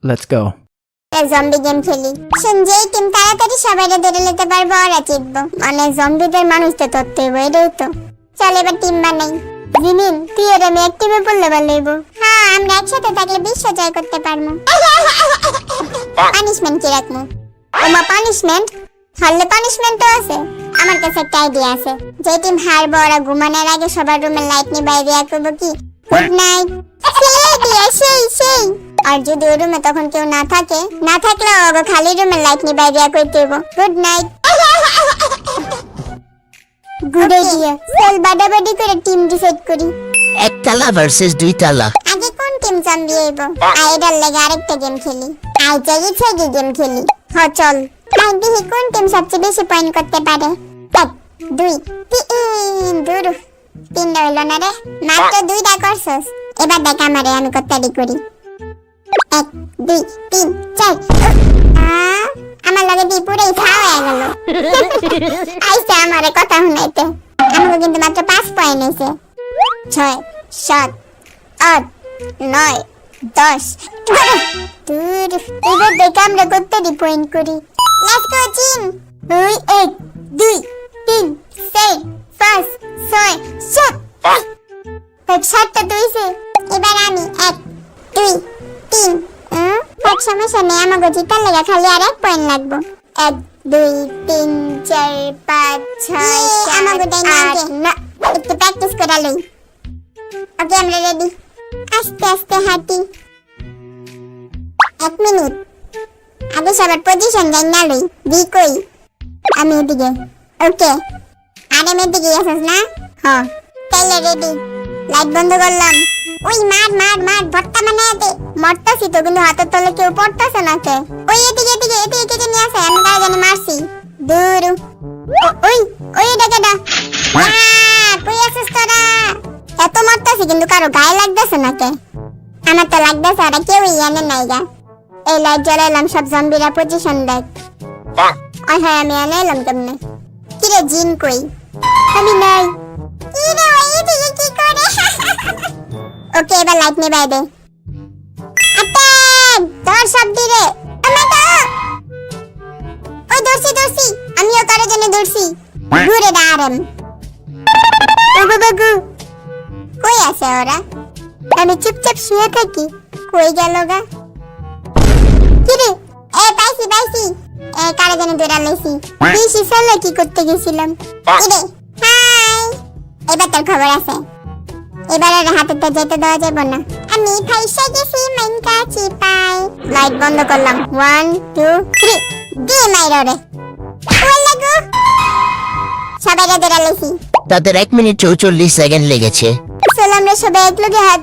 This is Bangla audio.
Let's go. জম্বি গেম খেলি। যেই টিম তাড়াতাড়ি সবাইকে ধরে নিতে পারবো ওরা জিতবো। মানে জম্বিদের মানুষদের ধরতে হবে, এটাই তো। চল এবার টিম বানাই। জিমিন তুই আর আমি এক টিমে পড়লে ভালো হইব। হ্যাঁ, আমরা একসাথে থাকলে বিশ্ব জয় করতে পারবো। পানিশমেন্ট কি রাখবো? ওমা পানিশমেন্ট? হারলে পানিশমেন্টও আছে। আমার কাছে একটা আইডিয়া আছে। যে টিম হারবো ওরা ঘুমানোর আগে সবার রুমের লাইট নিয়ে দেয়া করবো কি গুড নাইট। সেই আইডিয়া, সেই। আর যদি ওই রুমে তখন কেউ না থাকলেও ওগো খালি রুমের লাইট নিয়ে দেয়া করতে হইব গুড নাইট। Good idea. চল বাড়াবাড়ি করে টিম ডিসাইড করি। একতলা ভার্সেস দুইতলা। আগে কোন টিম জম্বি হইব? আইডার লাগে আরেকটা গেম খেলি। আই চাই গেম খেলি। হ চল। আই দেখি কোন টিম সবচেয়ে বেশি পয়েন্ট করতে পারে। 1 2 3 দূর। 3টা হইল না রে, মাত্র 2টা করছস। এবার দেখ আমারে আমি কতটি করি। 1 2 3 4। আমার লগে দি পুরোই খাওয়া হয়ে গেল। আইসা আমারে কথা শুনাইতে। আমাকে কিন্তু মাত্র 5 পয়েন্ট হইছে। 6 7 8 9 10। দূর, এবার দেখ আমরা কতটি পয়েন্ট করি। Let's go team. 1 2 3 4 5 6 7। দেখ 7টা হইছে। এবার আমি 1 2 3। এক সমস্যা নেই, আমাকে জিতার লাগা খালি আর 1 পয়েন্ট লাগবে। 1 2 3 4 5 6 আমাকে দেই না, একটু প্র্যাকটিস করা লই। ওকে আমরা রেডি। আস্তে আস্তে হাঁটি। 1 মিনিট আগে সবার পজিশন যাই না লই। দি কই? আমি এদিকে। ওকে, আরে আমি এদিকে আসছ না? হ্যাঁ, তাইলে রেডি। লাইট বন্ধ করলাম। ওই মার ভট্টা মানে এতে মরতাছি তো, কিন্তু হাতের তলে কেউ পড়তাছে না কে? ওই এদিকে কেটে নিয়ে আসে। আমি কারা জানি মারছি। দূর। ওই ডাকাটা। কই আছিস তোরা? এত মারতাছি কিন্তু কারো গায়ে লাগতেছে না কে? আমার তো লাগতেছে, ওরা কেউই জানে নাই গা। এই লাইট জ্বালাইলাম, সব জম্বিরা পজিশন দেখ। ওই হয় আমি এনে এলাম কেমনে? কিরে জিন কই? আমি নাই। কিরে ওই এদিকে কি করে? ওকে, এবার লাইট নিবাই দে। আটেন তোর সব দিরে। ওই দর্শি আমিও কারো জন্য দর্শি। ঘুরে দাঁড়াম। বাবু কই আছে ওরা? আমি চুপচাপ শুয়ে থাকি। কই গেল গা? কিরে পাইছি। কারো জন্য দৌড়া লাইছি। বেশি সালে কি করতে গেছিলাম? কিরে হাই, এবার তোর খবর আছে। এবার আর হাতে তো যেতে দেওয়া যাবে না। আমি ফাইসা গেছি মাইনকা চিপাই। লাইট বন্ধ করলাম। 1 2 3 দে মাইরো রে। ওই লাগো সবাই দৌড়া লাইছি। তাদের 1 মিনিট 44 সেকেন্ড লেগেছে। চল আমরা সবাই এক লগে হাত